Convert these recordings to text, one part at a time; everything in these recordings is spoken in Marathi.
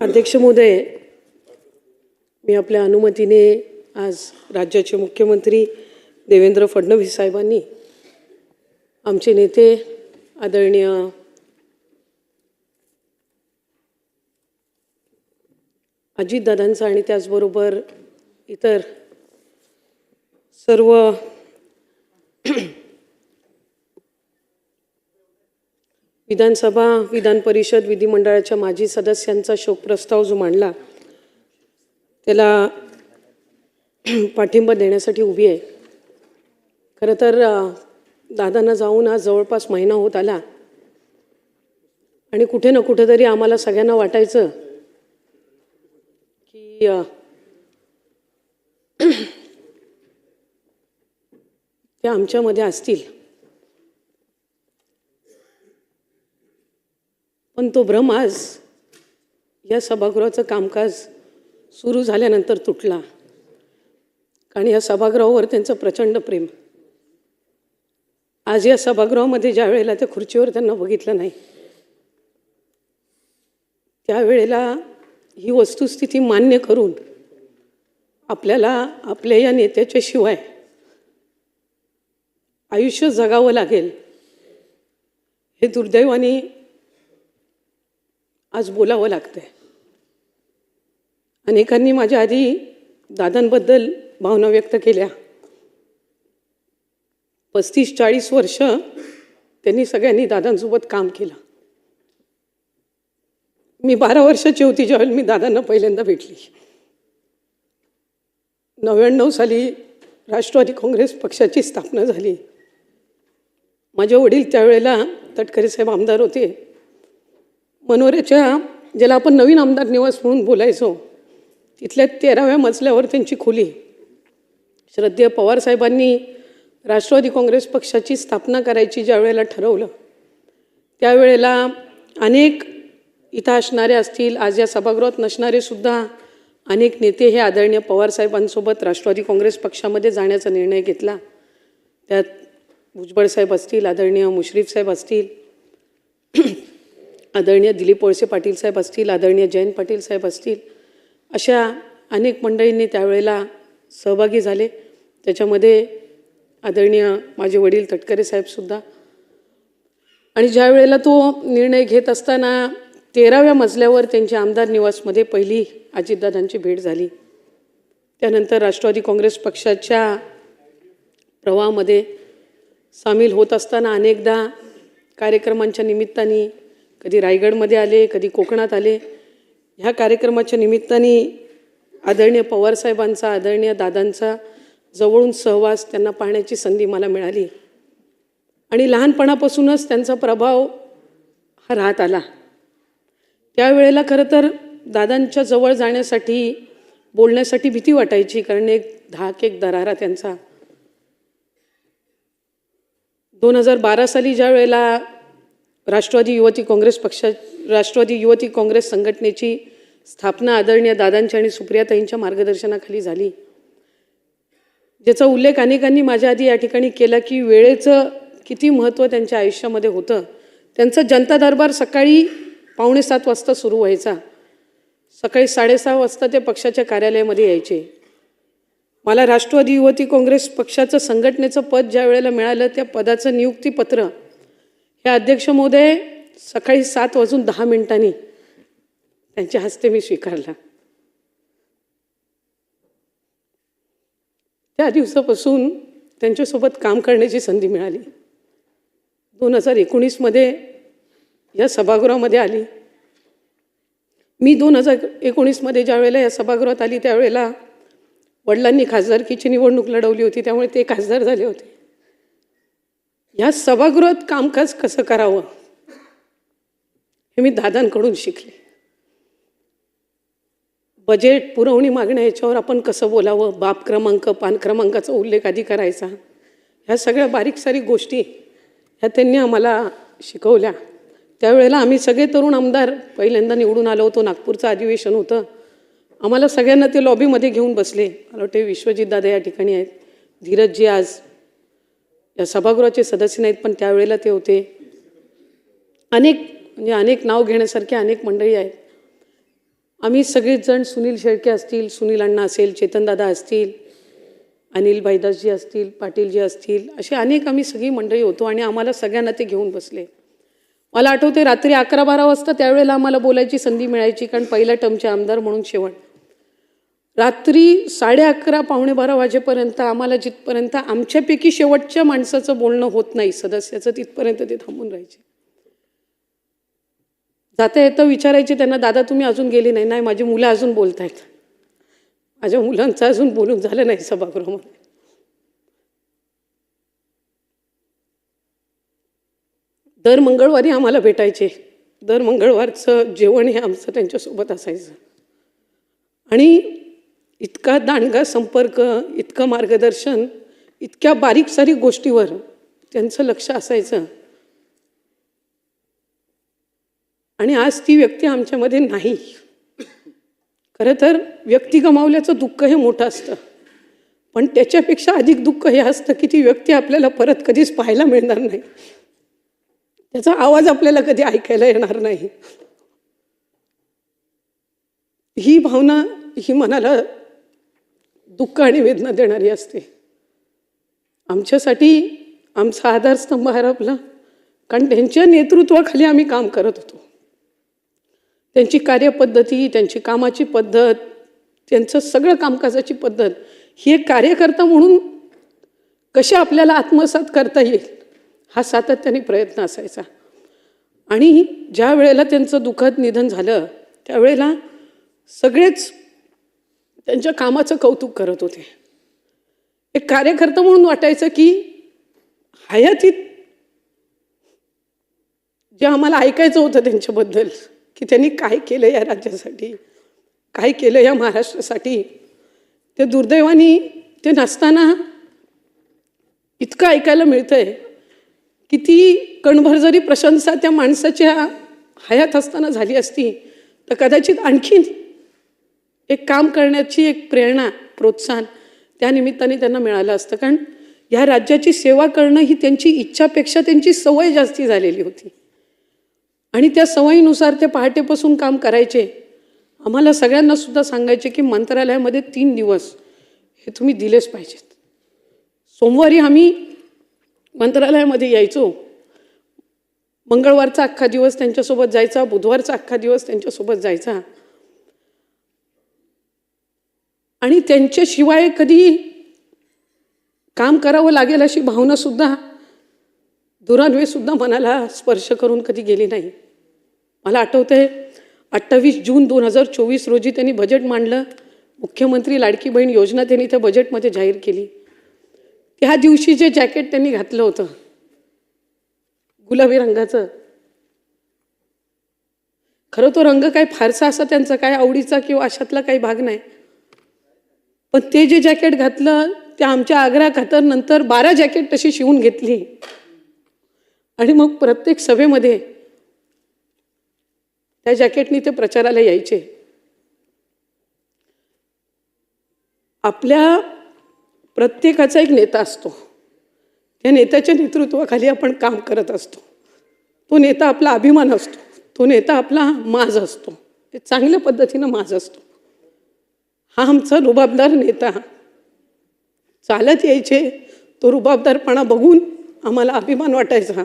अध्यक्ष महोदय, मी आपल्या अनुमतीने आज राज्याचे मुख्यमंत्री देवेंद्र फडणवीस साहेबांनी आमचे नेते आदरणीय अजितदादांचा आणि त्याचबरोबर इतर सर्व विधानसभा, विधान परिषद, विधिमंडळाच्या माजी सदस्यांचा शोक प्रस्ताव जो मांडला त्याला पाठिंबा देण्यासाठी उभी आहे. खरं तर दादांना जाऊन आज जवळपास महिना होत आला आणि कुठे ना कुठेतरी आम्हाला सगळ्यांना वाटायचं की ते आमच्यामध्ये असतील, पण तो भ्रम आज या सभागृहाचं कामकाज सुरू झाल्यानंतर तुटला. कारण या सभागृहावर त्यांचं प्रचंड प्रेम. आज या सभागृहामध्ये ज्या वेळेला त्या खुर्चीवर त्यांना बघितलं नाही त्यावेळेला ही वस्तुस्थिती मान्य करून आपल्याला आपल्या या नेत्याच्या शिवाय आयुष्य जगावं लागेल हे दुर्दैवाने आज बोलावं लागतंय. अनेकांनी माझ्या आधी दादांबद्दल भावना व्यक्त केल्या. 35-40 वर्ष त्यांनी सगळ्यांनी दादांसोबत काम केलं. मी 12 वर्षाची होती ज्यावेळेला मी दादांना पहिल्यांदा भेटली. 99 साली राष्ट्रवादी काँग्रेस पक्षाची स्थापना झाली. माझे वडील त्यावेळेला तटकरे साहेब आमदार होते. मनोऱ्याच्या ज्याला आपण नवीन आमदार निवास म्हणून बोलायचो तिथल्या 13व्या मजल्यावर त्यांची खोली. श्रद्धेय पवारसाहेबांनी राष्ट्रवादी काँग्रेस पक्षाची स्थापना करायची ज्या वेळेला ठरवलं त्यावेळेला अनेक इथं असणारे असतील, आज या सभागृहात नसणारे सुद्धा अनेक नेते हे आदरणीय पवारसाहेबांसोबत राष्ट्रवादी काँग्रेस पक्षामध्ये जाण्याचा निर्णय घेतला. त्यात भुजबळ साहेब असतील, आदरणीय मुश्रीफ साहेब असतील, आदरणीय दिलीप वळसे पाटील साहेब असतील, आदरणीय जयंत पाटील साहेब असतील, अशा अनेक मंडळींनी त्यावेळेला सहभागी झाले. त्याच्यामध्ये आदरणीय माझे वडील तटकरे साहेबसुद्धा. आणि ज्या वेळेला तो निर्णय घेत असताना 13व्या मजल्यावर त्यांच्या आमदार निवासमध्ये पहिली अजितदादांची भेट झाली. त्यानंतर राष्ट्रवादी काँग्रेस पक्षाच्या प्रवाहामध्ये सामील होत असताना अनेकदा कार्यक्रमांच्या निमित्ताने कधी रायगडमध्ये आले, कधी कोकणात आले. ह्या कार्यक्रमाच्या निमित्ताने आदरणीय पवारसाहेबांचा, आदरणीय दादांचा जवळून सहवास त्यांना पाहण्याची संधी मला मिळाली. आणि लहानपणापासूनच त्यांचा प्रभाव हा राहत आला. त्यावेळेला खरं तर दादांच्या जवळ जाण्यासाठी, बोलण्यासाठी भीती वाटायची. कारण एक धाक, एक दरारा त्यांचा. 2012 साली ज्या वेळेला राष्ट्रवादी युवती काँग्रेस संघटनेची स्थापना आदरणीय दादांच्या आणि सुप्रियाताईंच्या मार्गदर्शनाखाली झाली, ज्याचा उल्लेख अनेकांनी माझ्या आधी या ठिकाणी केला की वेळेचं किती महत्त्व त्यांच्या आयुष्यामध्ये होतं. त्यांचा जनता दरबार सकाळी 6:45 वाजता सुरू व्हायचा. सकाळी 6:30 वाजता ते पक्षाच्या कार्यालयामध्ये यायचे. मला राष्ट्रवादी युवती काँग्रेस पक्षाचं संघटनेचं पद ज्या वेळेला मिळालं त्या पदाचं नियुक्तीपत्र हे अध्यक्ष महोदय सकाळी 7:10 त्यांच्या हस्ते मी स्वीकारला. त्या दिवसापासून त्यांच्यासोबत काम करण्याची संधी मिळाली. 2019 या सभागृहामध्ये आली. मी 2019 ज्या वेळेला या सभागृहात आली त्यावेळेला वडिलांनी खासदारकीची निवडणूक लढवली होती, त्यामुळे ते खासदार झाले होते. या सभागृहात कामकाज कसं करावं हे मी दादांकडून शिकले. बजेट, पुरवणी मागण्या याच्यावर आपण कसं बोलावं, बाब क्रमांक, पान क्रमांकाचा उल्लेख आधी करायचा, ह्या सगळ्या बारीक सारीक गोष्टी ह्या त्यांनी आम्हाला शिकवल्या. त्यावेळेला आम्ही सगळे तरुण आमदार पहिल्यांदा निवडून आलो होतो. नागपूरचं अधिवेशन होतं. आम्हाला सगळ्यांना ते लॉबीमध्ये घेऊन बसले. मला वाटते विश्वजितदादा या ठिकाणी आहेत, धीरजजी आज या सभागृहाचे सदस्य नाहीत पण त्यावेळेला ते होते. अनेक नाव घेण्यासारखे अनेक मंडळी आहेत. आम्ही सगळेच जण, सुनील शेळके असतील, सुनील अण्णा असेल, चेतनदादा असतील, अनिल भाईदासजी असतील, पाटीलजी असतील, असे अनेक आम्ही सगळी मंडळी होतो आणि आम्हाला सगळ्यांना ते घेऊन बसले. मला आठवते रात्री 11-12 वाजता त्यावेळेला आम्हाला बोलायची संधी मिळायची, कारण पहिल्या टर्मचे आमदार म्हणून शेवट. रात्री 11:30 पावणे 12 वाजेपर्यंत आम्हाला जिथपर्यंत आमच्यापैकी शेवटच्या माणसाचं बोलणं होत नाही सदस्याचं, तिथपर्यंत ते थांबून राहायचे. जाता येतं विचारायचे त्यांना, दादा तुम्ही अजून गेली नाही? नाही, माझी मुलं अजून बोलत आहेत. माझ्या मुलांचं अजून बोलून झालं नाही सभागृहामध्ये. दर मंगळवारी आम्हाला भेटायचे. दर मंगळवारचं जेवण हे आमचं त्यांच्यासोबत असायचं आणि इतका दांडगा संपर्क, इतकं मार्गदर्शन, इतक्या बारीक सारीक गोष्टीवर त्यांचं लक्ष असायचं. आणि आज ती व्यक्ती आमच्यामध्ये नाही. खरं तर व्यक्ती गमावल्याचं दुःख हे मोठं असतं, पण त्याच्यापेक्षा अधिक दुःख हे असतं की ती व्यक्ती आपल्याला परत कधीच पाहायला मिळणार नाही, त्याचा आवाज आपल्याला कधी ऐकायला येणार नाही. ही भावना ही मनाला दुःख आणि वेदना देणारी असते. आमच्यासाठी आमचा आधारस्तंभ हरपला, कारण त्यांच्या नेतृत्वाखाली आम्ही काम करत होतो. त्यांची कार्यपद्धती, त्यांची कामाची पद्धत, त्यांचं सगळं कामकाजाची पद्धत ही एक कार्यकर्ता म्हणून कशी आपल्याला आत्मसात करता येईल हा सातत्याने प्रयत्न असायचा. आणि ज्या वेळेला त्यांचं दुःखद निधन झालं त्यावेळेला सगळेच त्यांच्या कामाचं कौतुक करत होते. एक कार्यकर्ता म्हणून वाटायचं की हयातीत जे आम्हाला ऐकायचं होतं त्यांच्याबद्दल की त्यांनी काय केलं या राज्यासाठी, काय केलं या महाराष्ट्रासाठी, ते दुर्दैवाने ते नसताना इतकं ऐकायला मिळतंय की ती कणभर जरी प्रशंसा त्या माणसाच्या हयात असताना झाली असती तर कदाचित आणखीन एक काम करण्याची एक प्रेरणा, प्रोत्साहन त्या निमित्ताने त्यांना मिळालं असतं. कारण या राज्याची सेवा करणं ही त्यांची इच्छापेक्षा त्यांची सवय जास्ती झालेली होती आणि त्या सवयीनुसार ते पहाटेपासून काम करायचे. आम्हाला सगळ्यांना सुद्धा सांगायचे की मंत्रालयामध्ये 3 दिवस हे तुम्ही दिलेच पाहिजेत. सोमवारी आम्ही मंत्रालयामध्ये यायचो, मंगळवारचा अख्खा दिवस त्यांच्यासोबत जायचा, बुधवारचा अख्खा दिवस त्यांच्यासोबत जायचा आणि त्यांच्याशिवाय कधी काम करावं लागेल अशी भावनासुद्धा दुरान्वेसुद्धा मनाला स्पर्श करून कधी गेली नाही. मला आठवतंय 28 जून 2024 रोजी त्यांनी बजेट मांडलं. मुख्यमंत्री लाडकी बहीण योजना त्यांनी त्या बजेटमध्ये जाहीर केली. त्या दिवशी जे जॅकेट त्यांनी घातलं होतं गुलाबी रंगाचं, खरं तो रंग काय फारसा असा त्यांचा काय आवडीचा किंवा अशातला काही भाग नाही, पण ते जे जॅकेट घातलं ते आमच्या आग्रा खातर नंतर 12 जॅकेट तशी शिवून घेतली आणि मग प्रत्येक सभेमध्ये त्या जॅकेटनी ते प्रचाराला यायचे. आपल्या प्रत्येकाचा एक नेता असतो, त्या नेत्याच्या नेतृत्वाखाली आपण काम करत असतो. तो नेता आपला अभिमान असतो, तो नेता आपला माज असतो, ते चांगल्या पद्धतीनं माज असतो. हा आमचा रुबाबदार नेता चालत यायचे, तो रुबाबदारपणा बघून आम्हाला अभिमान वाटायचा.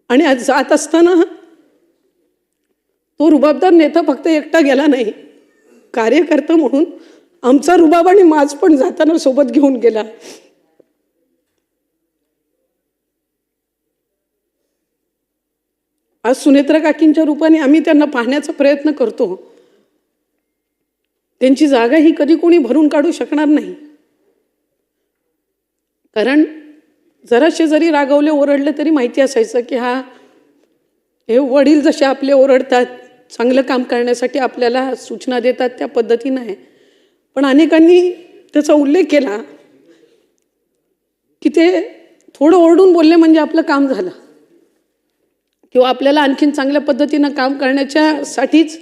आणि आज जात असताना तो रुबाबदार नेता फक्त एकटा गेला नाही, कार्यकर्ता म्हणून आमचा रुबाब आणि माज पण जाताना सोबत घेऊन गेला. आज सुनेत्रा काकींच्या रूपाने आम्ही त्यांना पाहण्याचा प्रयत्न करतो. त्यांची जागा ही कधी कोणी भरून काढू शकणार नाही, कारण जराशे जरी रागवले ओरडले तरी माहिती असायचं की हे वडील जसे आपले ओरडतात, चांगलं काम करण्यासाठी आपल्याला सूचना देतात त्या पद्धतीनं आहे. पण अनेकांनी त्याचा उल्लेख केला की ते थोडं ओरडून बोलले म्हणजे आपलं काम झालं किंवा आपल्याला आणखीन चांगल्या पद्धतीनं काम करण्याच्यासाठीच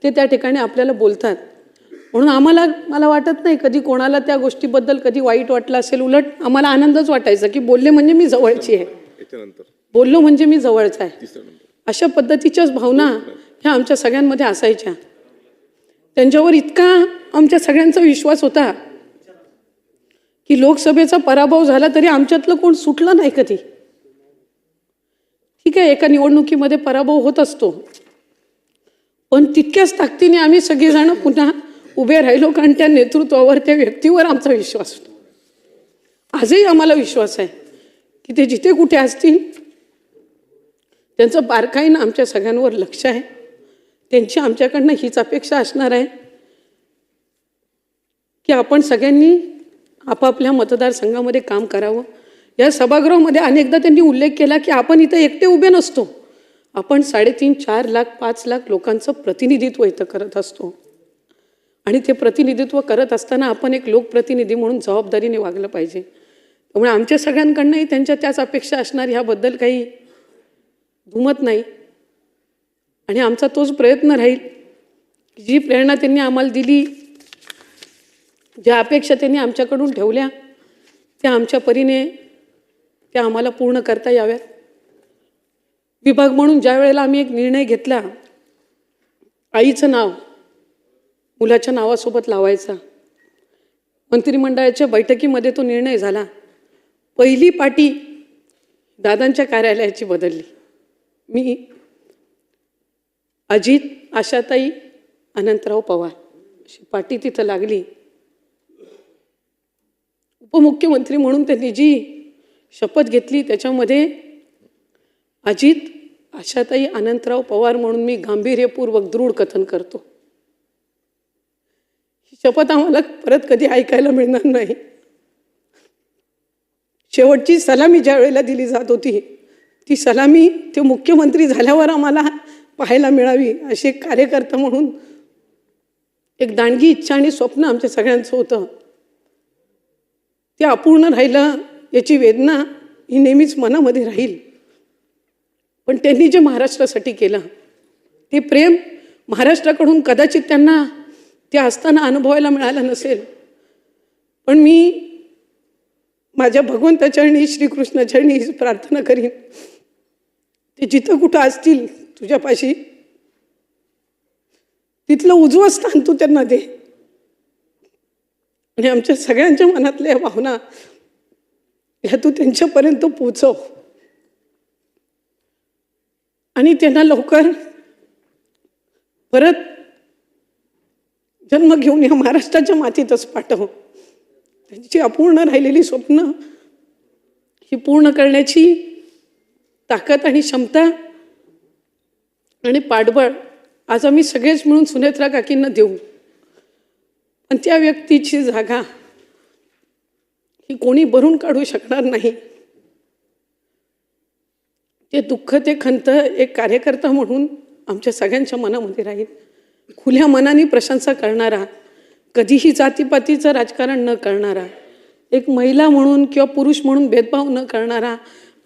ते त्या ठिकाणी आपल्याला बोलतात. म्हणून मला वाटत नाही कधी कोणाला त्या गोष्टीबद्दल कधी वाईट वाटलं असेल. उलट आम्हाला आनंदच वाटायचा की बोलले म्हणजे मी जवळची आहे, बोललो म्हणजे मी जवळचा आहे. अशा पद्धतीच्याच भावना ह्या आमच्या सगळ्यांमध्ये असायच्या. त्यांच्यावर इतका आमच्या सगळ्यांचा विश्वास होता की लोकसभेचा पराभव झाला तरी आमच्यातलं कोण सुटलं नाही कधी. ठीक आहे, एका निवडणुकीमध्ये पराभव होत असतो, पण तितक्याच ताकदीने आम्ही सगळेजण पुन्हा उभे राहिलो, कारण त्या नेतृत्वावर, त्या व्यक्तीवर आमचा विश्वास होता. आजही आम्हाला विश्वास आहे की ते जिथे कुठे असतील त्यांचं बारकाईनं आमच्या सगळ्यांवर लक्ष आहे. त्यांची आमच्याकडनं हीच अपेक्षा असणार आहे की आपण सगळ्यांनी आपापल्या मतदारसंघामध्ये काम करावं. या सभागृहामध्ये अनेकदा त्यांनी उल्लेख केला की आपण इथं एकटे उभे नसतो, आपण 3.5-4 लाख 5 लाख लोकांचं प्रतिनिधित्व इथं करत असतो. आणि ते प्रतिनिधित्व करत असताना आपण एक लोकप्रतिनिधी म्हणून जबाबदारीने वागलं पाहिजे. त्यामुळे आमच्या सगळ्यांकडनंही त्यांच्या त्याच अपेक्षा असणार, ह्याबद्दल काही दुमत नाही. आणि आमचा तोच प्रयत्न राहील की जी प्रेरणा त्यांनी आम्हाला दिली, ज्या अपेक्षा त्यांनी आमच्याकडून ठेवल्या, त्या आमच्या परीने त्या आम्हाला पूर्ण करता याव्यात. विभाग म्हणून ज्या वेळेला आम्ही एक निर्णय घेतला, आईचं नाव मुलाच्या नावासोबत लावायचा, मंत्रिमंडळाच्या बैठकीमध्ये तो निर्णय झाला. पहिली पाटी दादांच्या कार्यालयाची बदलली. मी, अजित, आशाताई, अनंतराव पवार अशी पाटी तिथं लागली. उपमुख्यमंत्री म्हणून त्यांनी जी शपथ घेतली त्याच्यामध्ये अजित, आशाताई, अनंतराव पवार म्हणून मी गांभीर्यपूर्वक दृढ कथन करतो. ही शपथ आम्हाला परत कधी ऐकायला मिळणार नाही. शेवटची सलामी ज्या वेळेला दिली जात होती, ती सलामी ते मुख्यमंत्री झाल्यावर आम्हाला पाहायला मिळावी असे एक कार्यकर्ता म्हणून एक दांडगी इच्छा आणि स्वप्न आमच्या सगळ्यांचं होतं. ते अपूर्ण राहिलं याची वेदना ही नेहमीच मनामध्ये राहील. पण त्यांनी जे महाराष्ट्रासाठी केलं ते प्रेम महाराष्ट्राकडून कदाचित त्यांना ते असताना अनुभवायला मिळालं नसेल. पण मी माझ्या भगवंताचरणी, श्रीकृष्णाचरणी हीच प्रार्थना करीन, ते जिथं कुठं असतील तुझ्यापाशी, तिथलं उजवं स्थान तू त्यांना दे. आणि आमच्या सगळ्यांच्या मनातल्या भावना ह्या तू त्यांच्यापर्यंत पोचव आणि त्यांना लवकर परत जन्म घेऊन या महाराष्ट्राच्या मातीतच पाठव. त्यांची अपूर्ण राहिलेली स्वप्न ही पूर्ण करण्याची ताकद आणि क्षमता आणि पाठबळ आज आम्ही सगळेच मिळून सुनेत्रा काकींना देऊ. पण त्या व्यक्तीची जागा ही कोणी भरून काढू शकणार नाही. ते दुःख, ते खंत एक कार्यकर्ता म्हणून आमच्या सगळ्यांच्या मनामध्ये राहील. खुल्या मनाने प्रशंसा करणारा, कधीही जातीपातीचं राजकारण न करणारा, एक महिला म्हणून किंवा पुरुष म्हणून भेदभाव न करणारा,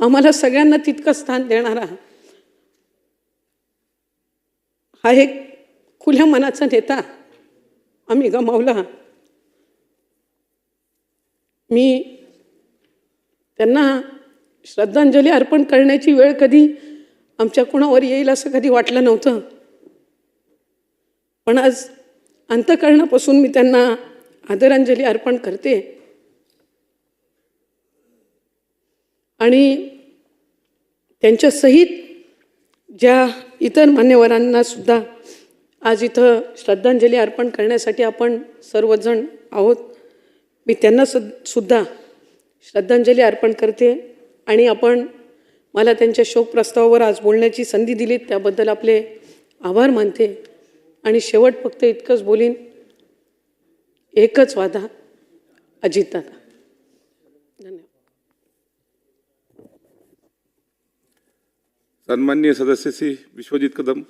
आम्हाला सगळ्यांना तितकं स्थान देणारा हा एक खुल्या मनाचा नेता आम्ही गमावला. मी त्यांना श्रद्धांजली अर्पण करण्याची वेळ कधी आमच्या कोणावर येईल असं कधी वाटलं नव्हतं. पण आज अंतःकरणापासून मी त्यांना आदरांजली अर्पण करते. आणि त्यांच्या सहित ज्या इतर मान्यवरांना सुद्धा आज इथं श्रद्धांजली अर्पण करण्यासाठी आपण सर्वजण आहोत, मी त्यांना सुद्धा श्रद्धांजली अर्पण करते. आणि आपण मला त्यांच्या शोक प्रस्तावावर आज बोलण्याची संधी दिली त्याबद्दल आपले आभार मानते. आणि शेवट फक्त इतकंच बोलीन, एकच वादा, अजितदादा. धन्यवाद. सन्माननीय सदस्य श्री विश्वजित कदम.